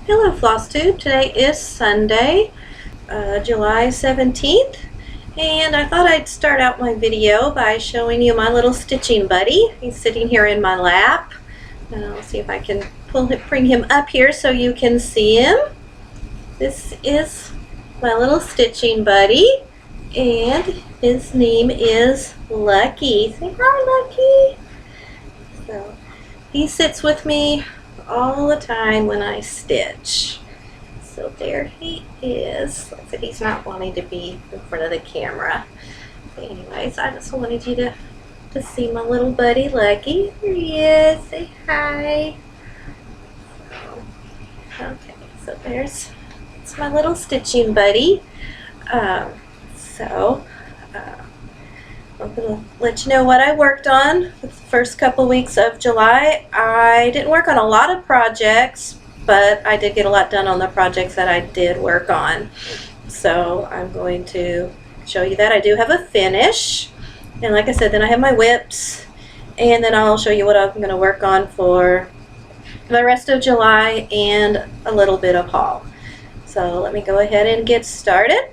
Hello Flosstube, today is Sunday, July 17th, and I thought I'd start out my video by showing you my little stitching buddy. He's sitting here in my lap, and I'll see if I can bring him up here so you can see him. This is my little stitching buddy, and his name is Lucky. Say hi, Lucky. So he sits with me all the time when I stitch. So there he is. Like I said, he's not wanting to be in front of the camera. But anyways, I just wanted you to see my little buddy Lucky. Here he is. Say hi. So there's it's my little stitching buddy. I'm going to let you know what I worked on the first couple weeks of July. I didn't work on a lot of projects, but I did get a lot done on the projects that I did work on. So I'm going to show you that. I do have a finish, and like I said, then I have my whips, and then I'll show you what I'm going to work on for the rest of July and a little bit of haul. So let me go ahead and get started.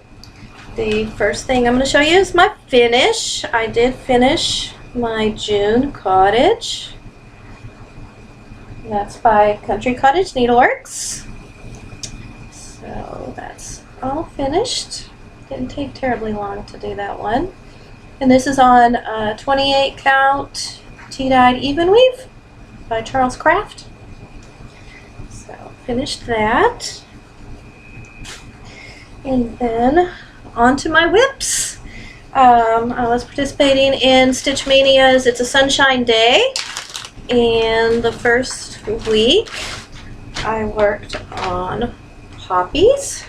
The first thing I'm going to show you is my finish. I did finish my June cottage. That's by Country Cottage Needleworks. So that's all finished. Didn't take terribly long to do that one. And this is on 28 count tea-dyed even weave by Charles Craft. So finished that. And then on to my whips. I was participating in Stitch Mania's It's a Sunshine Day, and the first week I worked on poppies.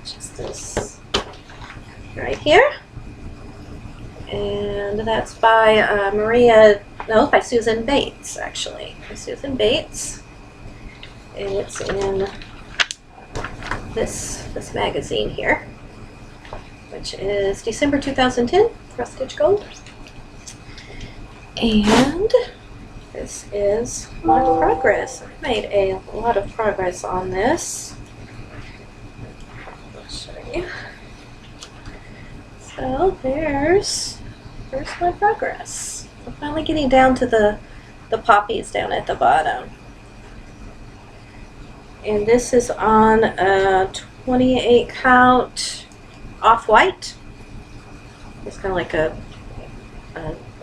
Just this right here, and that's by by Susan Bates, actually. By Susan Bates, and it's in this magazine here, which is December 2010, Cross Stitch Gold. And this is my progress. I made a lot of progress on this. I'll show you. So there's my progress. I'm finally getting down to the poppies down at the bottom. And this is on a 28 count off-white. It's kind of like a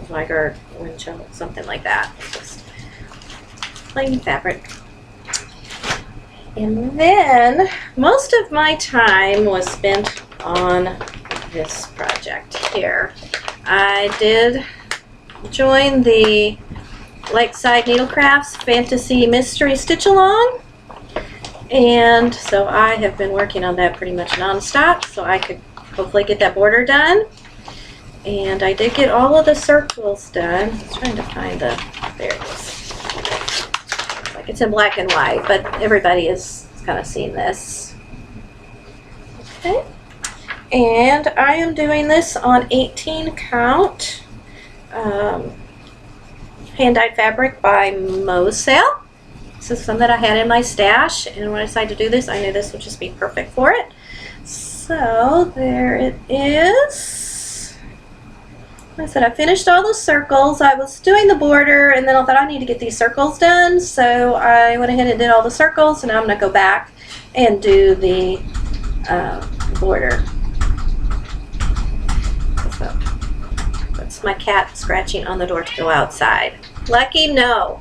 Vigar windshield, something like that. Just plain fabric. And then most of my time was spent on this project here. I did join the Lakeside Needlecrafts Fantasy Mystery Stitch Along. And so I have been working on that pretty much non-stop, so I could hopefully get that border done. And I did get all of the circles done. I was trying to find there it is. Like it's in black and white, but everybody is kind of seen this. Okay. And I am doing this on 18 count hand-dyed fabric by Moselle. This is some that I had in my stash, and when I decided to do this, I knew this would just be perfect for it. So there it is. Like I said, I finished all the circles. I was doing the border, and then I thought I need to get these circles done, so I went ahead and did all the circles, and now I'm going to go back and do the border. So that's my cat scratching on the door to go outside. Lucky, no.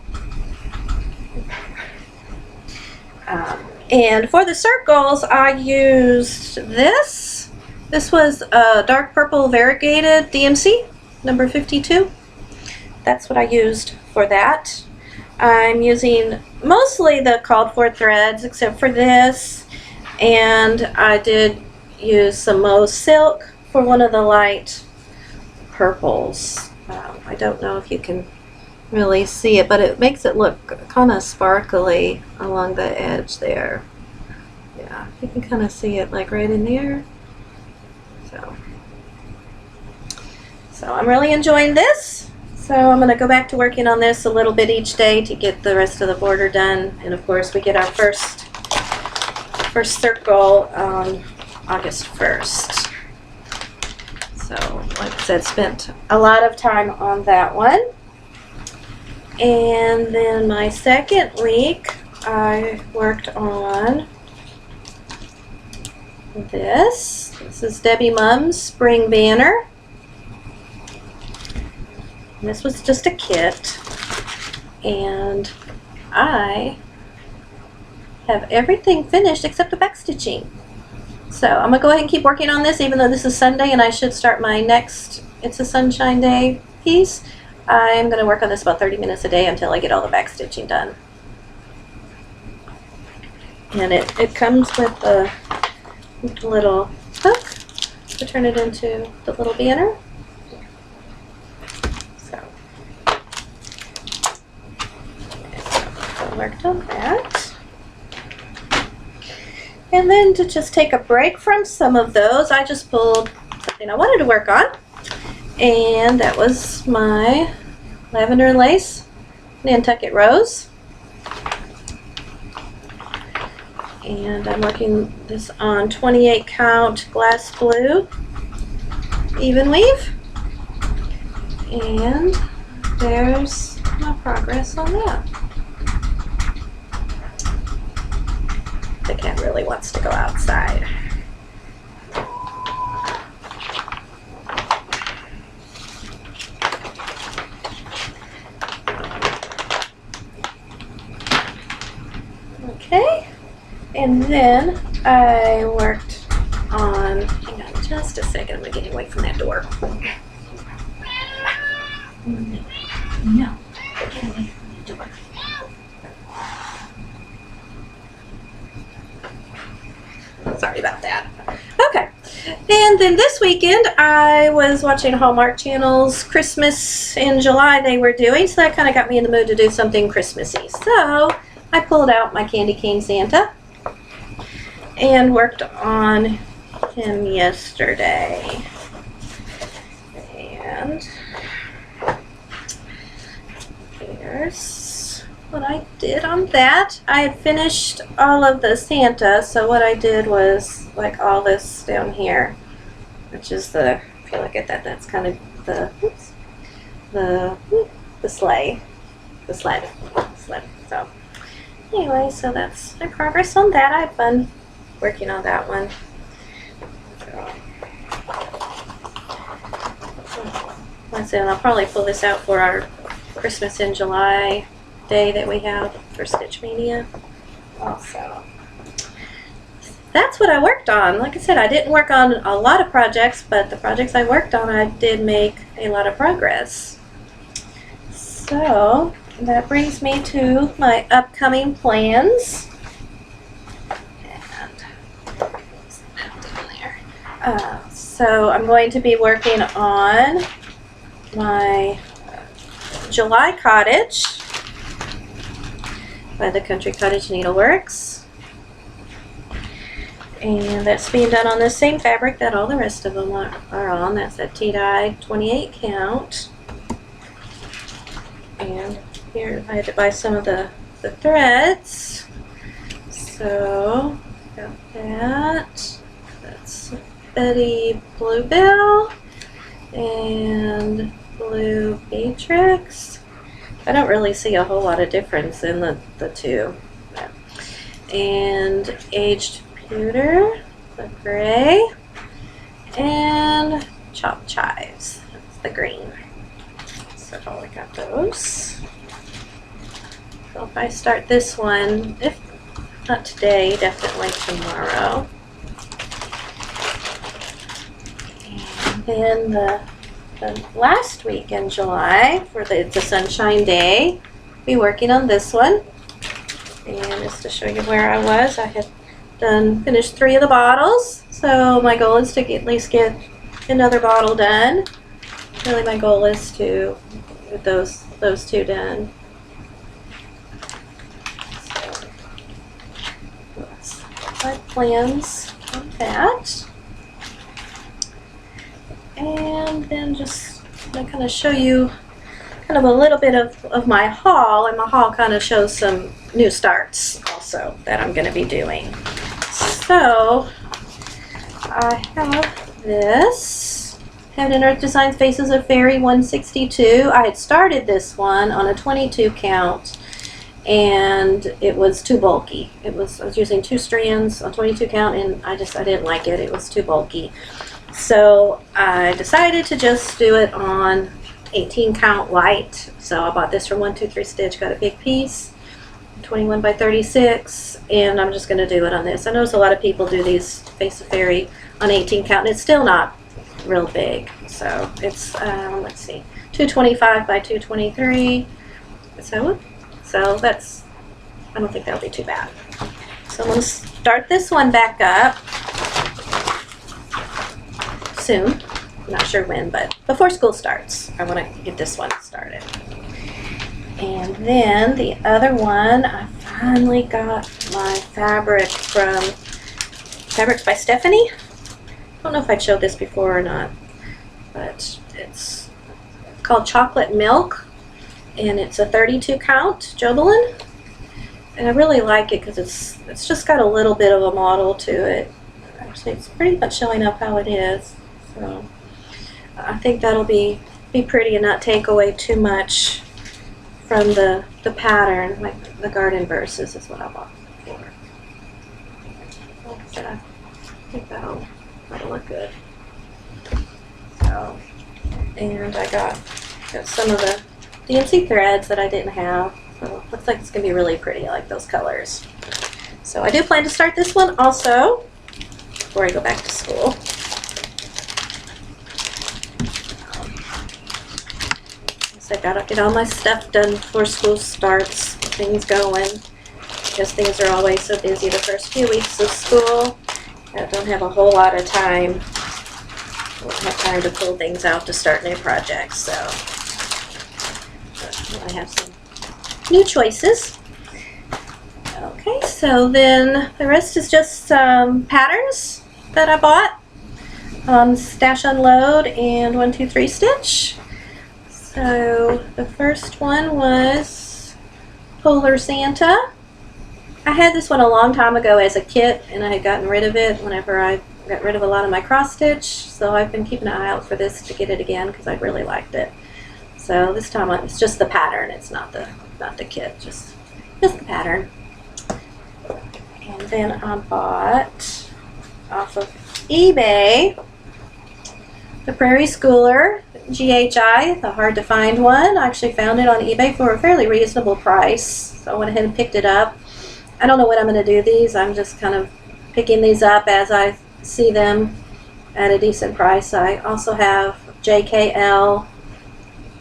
And for the circles, I used this. This was a dark purple variegated DMC, number 52. That's what I used for that. I'm using mostly the called for threads, except for this. And I did use some Mauve silk for one of the light purples. I don't know if you can really see it, but it makes it look kind of sparkly along the edge there. Yeah, you can kind of see it like right in there. So I'm really enjoying this. So I'm going to go back to working on this a little bit each day to get the rest of the border done. And of course we get our first circle on August 1st. So like I said, spent a lot of time on that one. And then my second week I worked on this. This is Debbie Mum's spring banner. And this was just a kit, and I have everything finished except the back stitching. So I'm gonna go ahead and keep working on this, even though this is Sunday and I should start my next It's a Sunshine Day piece. I'm gonna work on this about 30 minutes a day until I get all the back stitching done. And it comes with a little hook to turn it into the little banner. Worked on that. And then to just take a break from some of those, I just pulled something I wanted to work on, and that was my lavender lace Nantucket Rose. And I'm working this on 28 count glass blue even weave, and there's my progress on that. The cat really wants to go outside. Okay, and then I worked on, hang on just a second, I'm getting away from that door. No, get away from the door. Sorry about that. Okay, and then this weekend I was watching Hallmark Channel's Christmas in July they were doing, so that kind of got me in the mood to do something Christmassy. So I pulled out my candy cane Santa and worked on him yesterday. And here's what I did on that. I had finished all of the Santa, so what I did was like all this down here, which is the, if you look at that, that's kind of the, oops, the sleigh, the sled. So anyway, so that's my progress on that. I had fun working on that one. So, like I said, I'll probably pull this out for our Christmas in July day that we have for Stitch Mania also. That's what I worked on. Like I said, I didn't work on a lot of projects, but the projects I worked on, I did make a lot of progress. So that brings me to my upcoming plans. And so I'm going to be working on my July cottage by the Country Cottage Needleworks, and that's being done on the same fabric that all the rest of them are on. That's a tea-dye 28 count, and here I had to buy some of the threads, so got that. That's Betty Bluebell and Blue Beatrix. I don't really see a whole lot of difference in the two. And Aged Pewter, the gray, and Chopped Chives, that's the green. So I got those. So if I start this one, if not today, definitely tomorrow. And then the last week in July for It's a Sunshine Day, be working on this one. And just to show you where I was, I had finished 3 of the bottles, so my goal is to at least get another bottle done. Really my goal is to get those 2 done. So that's my plans on that. And then just to kind of show you kind of a little bit of my haul, and my haul kind of shows some new starts also that I'm going to be doing. So I have this Heaven and Earth Designs Faces of Fairy 162. I had started this one on a 22 count, and it was too bulky. I was using 2 strands on 22 count, and I didn't like it. It was too bulky. So I decided to just do it on 18 count light. So I bought this from 123 Stitch, got a big piece, 21 by 36, and I'm just going to do it on this. I notice a lot of people do these Face of Fairy on 18 count, and it's still not real big. So it's, let's see, 225 by 223. So that's, I don't think that'll be too bad. So I'm going to start this one back up soon. I'm not sure when, but before school starts, I want to get this one started. And then the other one, I finally got my fabric from Fabrics by Stephanie. I don't know if I showed this before or not, but it's called Chocolate Milk, and it's a 32 count Jobelin, and I really like it because it's just got a little bit of a model to it. Actually, it's pretty much showing up how it is, so I think that'll be pretty and not take away too much from the pattern. Like the Garden Verses is what I bought for. Like I said, I think that'll look good. So, and I got some of the DMC threads that I didn't have. So it looks like it's going to be really pretty. I like those colors. So I do plan to start this one also before I go back to school. So I gotta get all my stuff done before school starts, get things going, because things are always so busy the first few weeks of school. I don't have a whole lot of time. I won't have time to pull things out to start new projects, so I have some new choices. Okay, so then the rest is just some patterns that I bought. Stash Unload and 123 Stitch. So the first one was Polar Santa. I had this one a long time ago as a kit, and I had gotten rid of it whenever I got rid of a lot of my cross stitch, so I've been keeping an eye out for this to get it again because I really liked it. So this time it's just the pattern, it's not the kit, just the pattern. And then I bought off of eBay the Prairie Schooler GHI, the hard to find one. I actually found it on eBay for a fairly reasonable price, so I went ahead and picked it up. I don't know what I'm going to do these. I'm just kind of picking these up as I see them at a decent price. I also have JKL,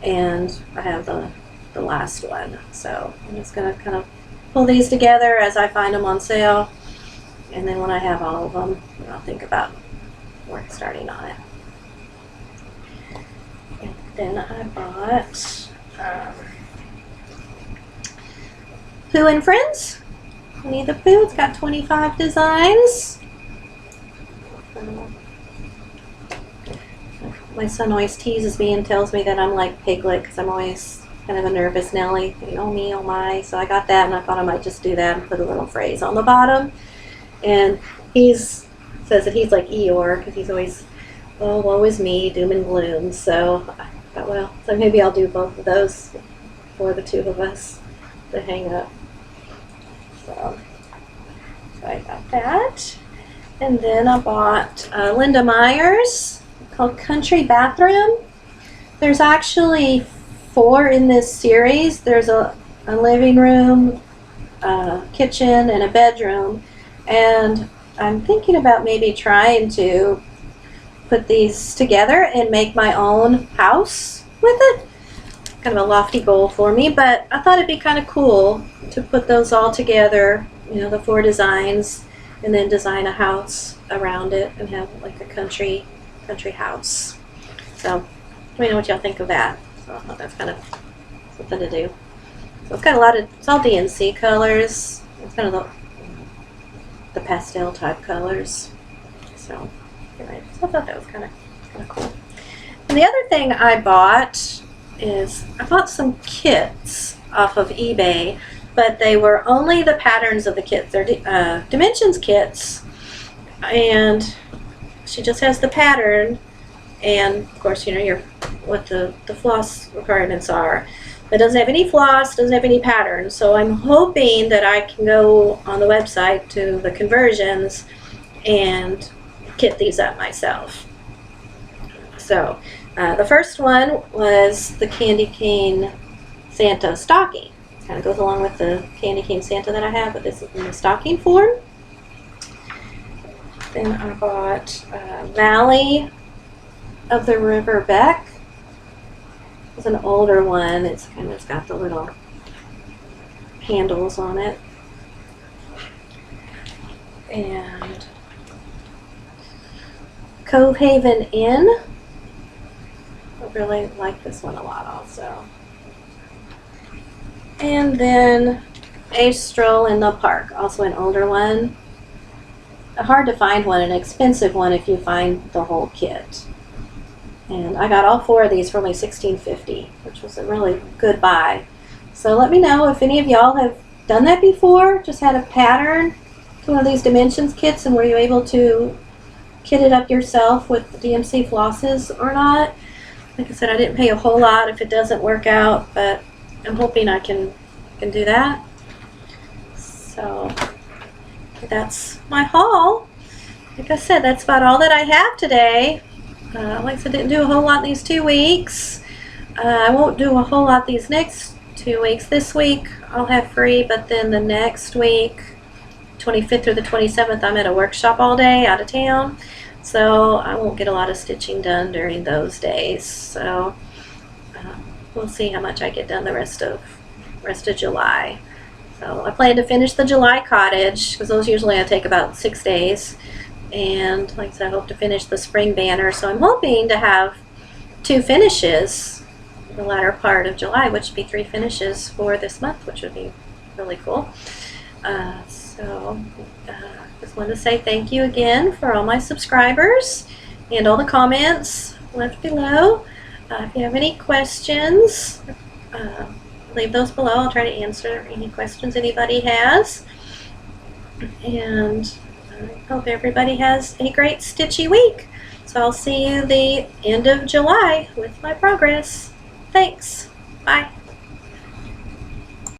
and I have the last one. So I'm just going to kind of pull these together as I find them on sale, and then when I have all of them, I'll think about starting on it. And then I bought Pooh and Friends. Winnie the Pooh. It's got 25 designs. My son always teases me and tells me that I'm like Piglet because I'm always kind of a nervous Nelly. Oh me, oh my. So I got that, and I thought I might just do that and put a little phrase on the bottom. And says that he's like Eeyore because he's always, oh, woe is me, doom and gloom. So I thought, well, so maybe I'll do both of those for the two of us to hang up. So I got that. And then I bought Linda Myers, called Country Bathroom. There's actually 4 in this series. There's a living room, a kitchen, and a bedroom. And I'm thinking about maybe trying to put these together and make my own house with it. Kind of a lofty goal for me, but I thought it'd be kind of cool to put those all together, you know, the 4 designs, and then design a house around it and have like a country house. So let me know what y'all think of that. So I thought that's kind of something to do. So it's got a lot of, it's all DMC colors. It's kind of the pastel type colors. So anyway, so I thought that was kind of cool. And the other thing I bought is I bought some kits off of eBay, but they were only the patterns of the kits. They're dimensions kits, and she just has the pattern, and of course, you know, what the floss requirements are. It doesn't have any floss, doesn't have any patterns, so I'm hoping that I can go on the website to the conversions and kit these up myself. So the first one was the candy cane Santa stocking. Kind of goes along with the candy cane Santa that I have, but this is in the stocking form. Then I bought Valley of the River Beck. It's an older one. It's got the little handles on it. And Cove Haven Inn. I really like this one a lot also. And then A Stroll in the Park, also an older one. A hard to find one, an expensive one if you find the whole kit. And I got all 4 of these for only $16.50, which was a really good buy. So let me know if any of y'all have done that before, just had a pattern to one of these dimensions kits, and were you able to kit it up yourself with DMC flosses or not. Like I said, I didn't pay a whole lot if it doesn't work out, but I'm hoping I can do that. So that's my haul. Like I said, that's about all that I have today. Like I said, didn't do a whole lot these 2 weeks. I won't do a whole lot these next 2 weeks. This week I'll have free, but then the next week, 25th through the 27th, I'm at a workshop all day out of town. So I won't get a lot of stitching done during those days. So we'll see how much I get done the rest of July. So I plan to finish the July cottage, because those usually take about 6 days. And like I said, I hope to finish the spring banner. So I'm hoping to have 2 finishes in the latter part of July, which would be 3 finishes for this month, which would be really cool. Just wanted to say thank you again for all my subscribers and all the comments left below. If you have any questions, leave those below. I'll try to answer any questions anybody has. And I hope everybody has a great stitchy week. So I'll see you the end of July with my progress. Thanks. Bye.